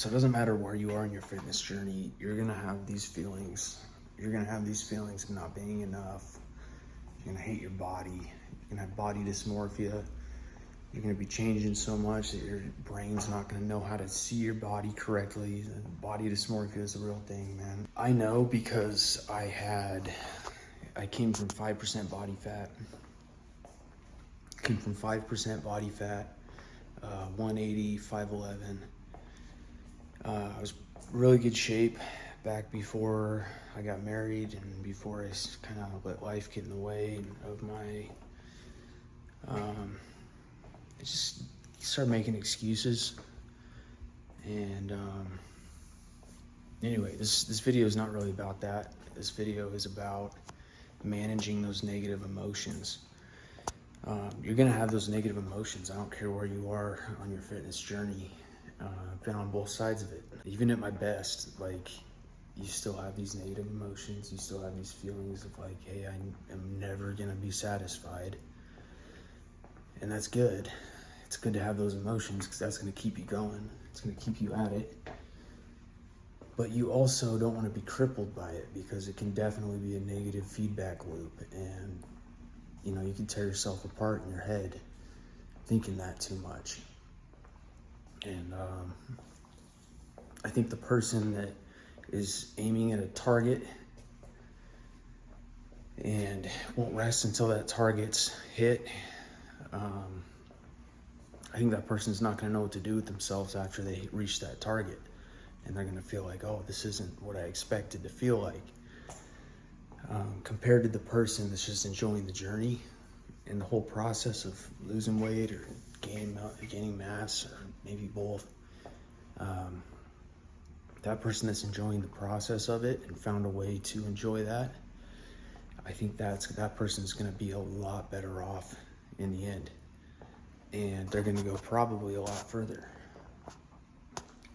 So it doesn't matter where you are in your fitness journey, you're gonna have these feelings. You're gonna have these feelings of not being enough. You're gonna hate your body. You're gonna have body dysmorphia. You're gonna be changing so much that your brain's not gonna know how to see your body correctly. Body dysmorphia is a real thing, man. I know because I came from 5% body fat. 180, 5'11". I was really good shape back before I got married and before I kind of let life get in the way of my, I just started making excuses. And anyway, this video is not really about that. This video is about managing those negative emotions. You're gonna have those negative emotions. I don't care where you are on your fitness journey. I've been on both sides of it. Even at my best, like, you still have these negative emotions. You still have these feelings of like, hey, I am never gonna be satisfied. And that's good. It's good to have those emotions because that's gonna keep you going. It's gonna keep you at it. But you also don't want to be crippled by it because it can definitely be a negative feedback loop. And you know, you can tear yourself apart in your head thinking that too much. And I think the person that is aiming at a target and won't rest until that target's hit, I think that person's not going to know what to do with themselves after they reach that target. And they're going to feel like, oh, this isn't what I expected to feel like. Compared to the person that's just enjoying the journey and the whole process of losing weight or gaining mass, or maybe both. That person that's enjoying the process of it and found a way to enjoy that, I think that person's going to be a lot better off in the end. And they're going to go probably a lot further.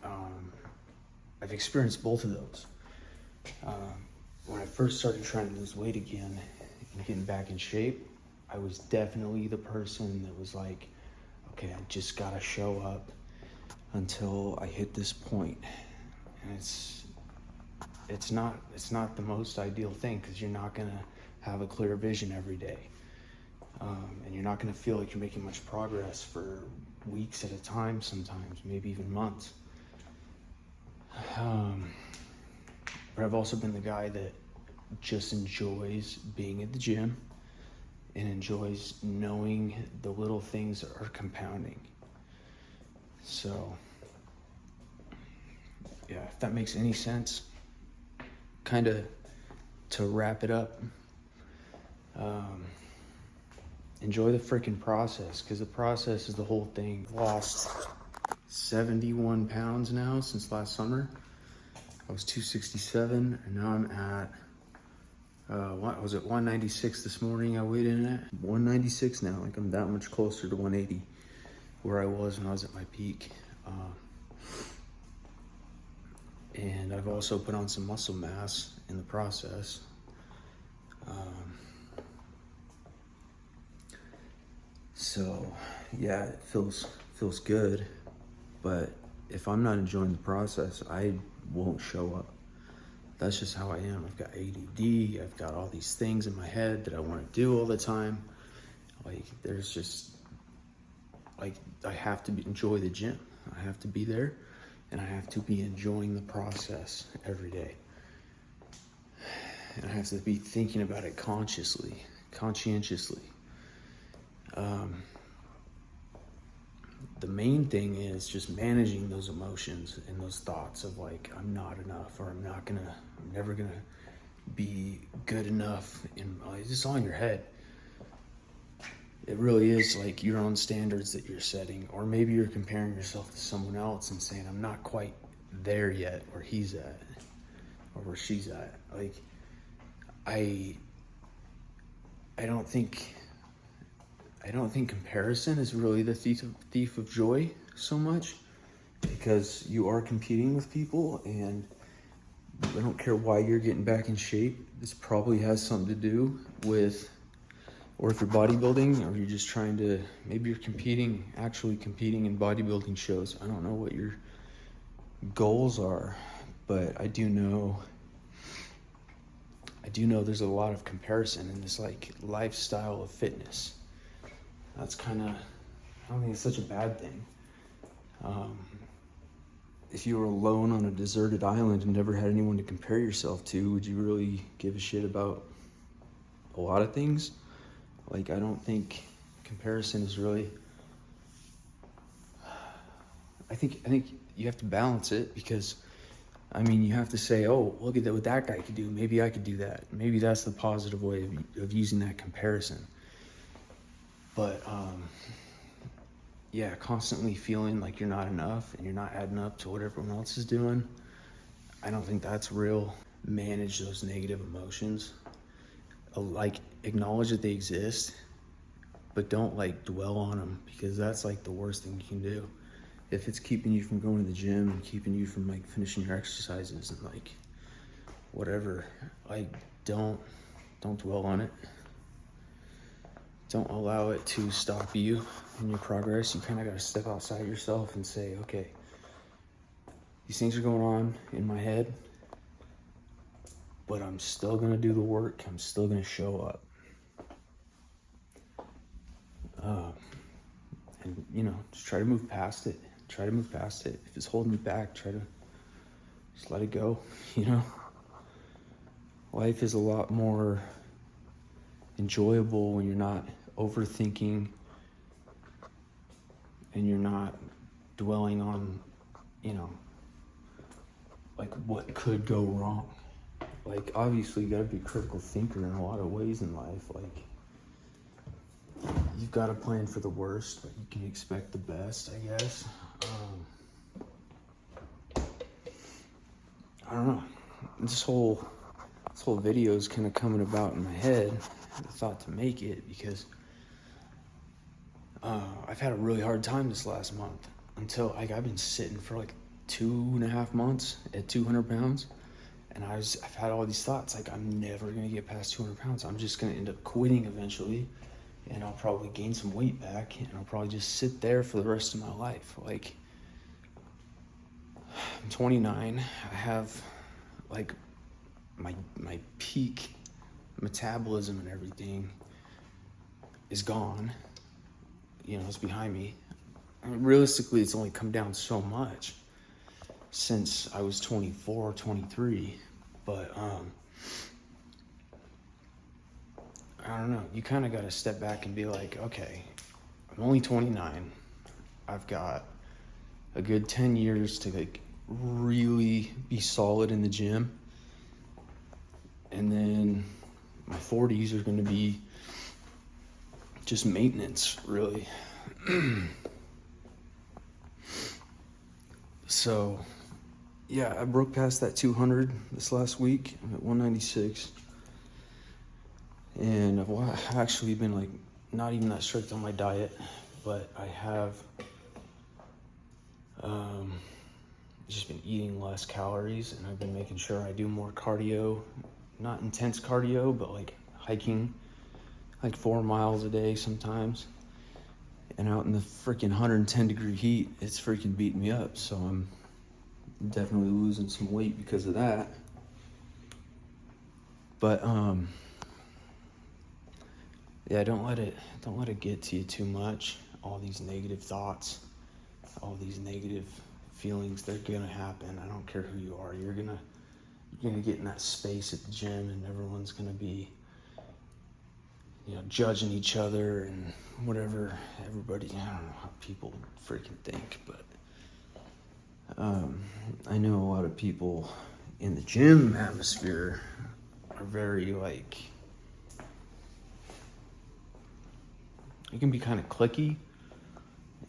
I've experienced both of those. When I first started trying to lose weight again and getting back in shape, I was definitely the person that was like, okay, I just gotta show up until I hit this point. And it's not the most ideal thing because you're not gonna have a clear vision every day. And you're not gonna feel like you're making much progress for weeks at a time sometimes, maybe even months. But I've also been the guy that just enjoys being at the gym and enjoys knowing the little things that are compounding. So, yeah, if that makes any sense, kind of to wrap it up, enjoy the freaking process, because the process is the whole thing. Lost 71 pounds now since last summer. I was 267, and now I'm at, what was it, 196 this morning I weighed in at? 196 now, like I'm that much closer to 180 where I was when I was at my peak. And I've also put on some muscle mass in the process. So yeah, it feels good, but if I'm not enjoying the process, I won't show up. That's just how I am. I've got ADD. I've got all these things in my head that I want to do all the time. Like, there's just, like, I have to enjoy the gym. I have to be there, and I have to be enjoying the process every day. And I have to be thinking about it conscientiously. The main thing is just managing those emotions and those thoughts of like, I'm not enough, or I'm never gonna be good enough. And it's just all in your head. It really is like your own standards that you're setting, or maybe you're comparing yourself to someone else and saying, I'm not quite there yet where he's at or where she's at. Like, I don't think comparison is really the thief of joy so much, because you are competing with people, and I don't care why you're getting back in shape. This probably has something to do with, or if you're bodybuilding, or you're just trying to, maybe you're actually competing in bodybuilding shows. I don't know what goals are, but I do know there's a lot of comparison in this like lifestyle of fitness. That's kind of, I don't think it's such a bad thing. If you were alone on a deserted island and never had anyone to compare yourself to, would you really give a shit about a lot of things? Like, I don't think comparison is really, I think you have to balance it, because I mean, you have to say, oh, look at that, what that guy could do. Maybe I could do that. Maybe that's the positive way of using that comparison. But yeah, constantly feeling like you're not enough and you're not adding up to what everyone else is doing, I don't think that's real. Manage those negative emotions. Like, acknowledge that they exist, but don't like dwell on them, because that's like the worst thing you can do. If it's keeping you from going to the gym and keeping you from like finishing your exercises and like whatever, like don't dwell on it. Don't allow it to stop you in your progress. You kind of got to step outside yourself and say, okay, these things are going on in my head, but I'm still going to do the work. I'm still going to show up. And, you know, just try to move past it. Try to move past it. If it's holding you back, try to just let it go, you know? Life is a lot more enjoyable when you're not overthinking and you're not dwelling on, you know, like what could go wrong. Like, obviously you gotta be a critical thinker in a lot of ways in life. Like, you've got to plan for the worst, but you can expect the best, I guess. I don't know. This whole video is kind of coming about in my head. I thought to make it because I've had a really hard time this last month. Until I've been sitting for like 2.5 months at 200 pounds, and I've had all these thoughts like, I'm never gonna get past 200 pounds. I'm just gonna end up quitting eventually, and I'll probably gain some weight back, and I'll probably just sit there for the rest of my life. Like, I'm 29. I have like my peak metabolism and everything is gone. You know, it's behind me. I mean, realistically, it's only come down so much since I was 24, 23. But I don't know. You kind of got to step back and be like, okay, I'm only 29. I've got a good 10 years to like really be solid in the gym. And then my 40s are going to be just maintenance, really. So, yeah, I broke past that 200 this last week. I'm at 196. And I've actually been like not even that strict on my diet, but I have just been eating less calories, and I've been making sure I do more cardio. Not intense cardio, but like hiking, like 4 miles a day sometimes. And out in the freaking 110-degree heat, it's freaking beating me up. So I'm definitely losing some weight because of that. But yeah, don't let it get to you too much. All these negative thoughts, all these negative feelings, they're gonna happen. I don't care who you are. You're gonna get in that space at the gym, and everyone's gonna be, you know, judging each other and whatever. Everybody, I don't know how people freaking think, but I know a lot of people in the gym atmosphere are very like, it can be kind of cliquey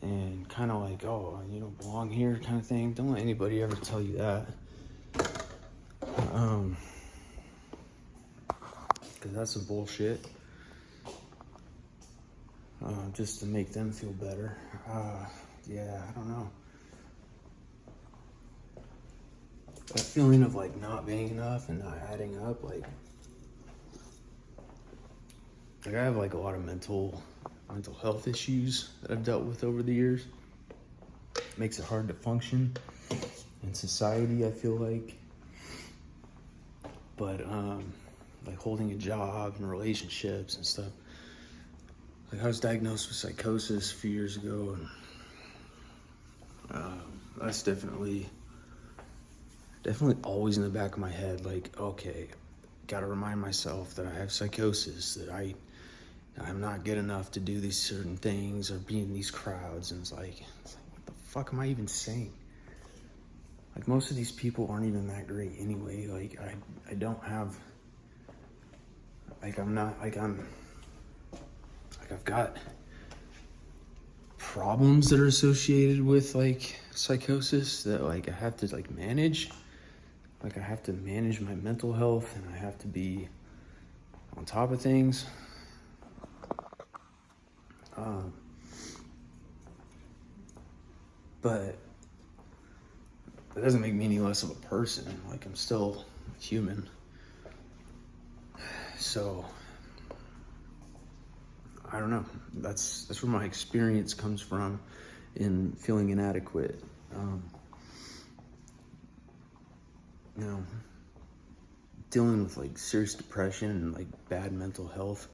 and kind of like, oh, you don't belong here kind of thing. Don't let anybody ever tell you that. Because that's some bullshit. Just to make them feel better. Yeah, I don't know. That feeling of like not being enough and not adding up, like I have like a lot of mental health issues that I've dealt with over the years. It makes it hard to function in society, I feel like. But like holding a job and relationships and stuff. Like I was diagnosed with psychosis a few years ago, and that's definitely always in the back of my head. Like, okay, got to remind myself that I have psychosis, that I'm not good enough to do these certain things or be in these crowds. And it's like what the fuck am I even saying? Like, most of these people aren't even that great anyway. Like, I don't have, like, I'm not, like, I've got problems that are associated with, like, psychosis that, like, I have to, like, manage. Like, I have to manage my mental health, and I have to be on top of things. But that doesn't make me any less of a person. Like, I'm still human. So, I don't know. That's where my experience comes from in feeling inadequate. You know, dealing with like serious depression and like bad mental health.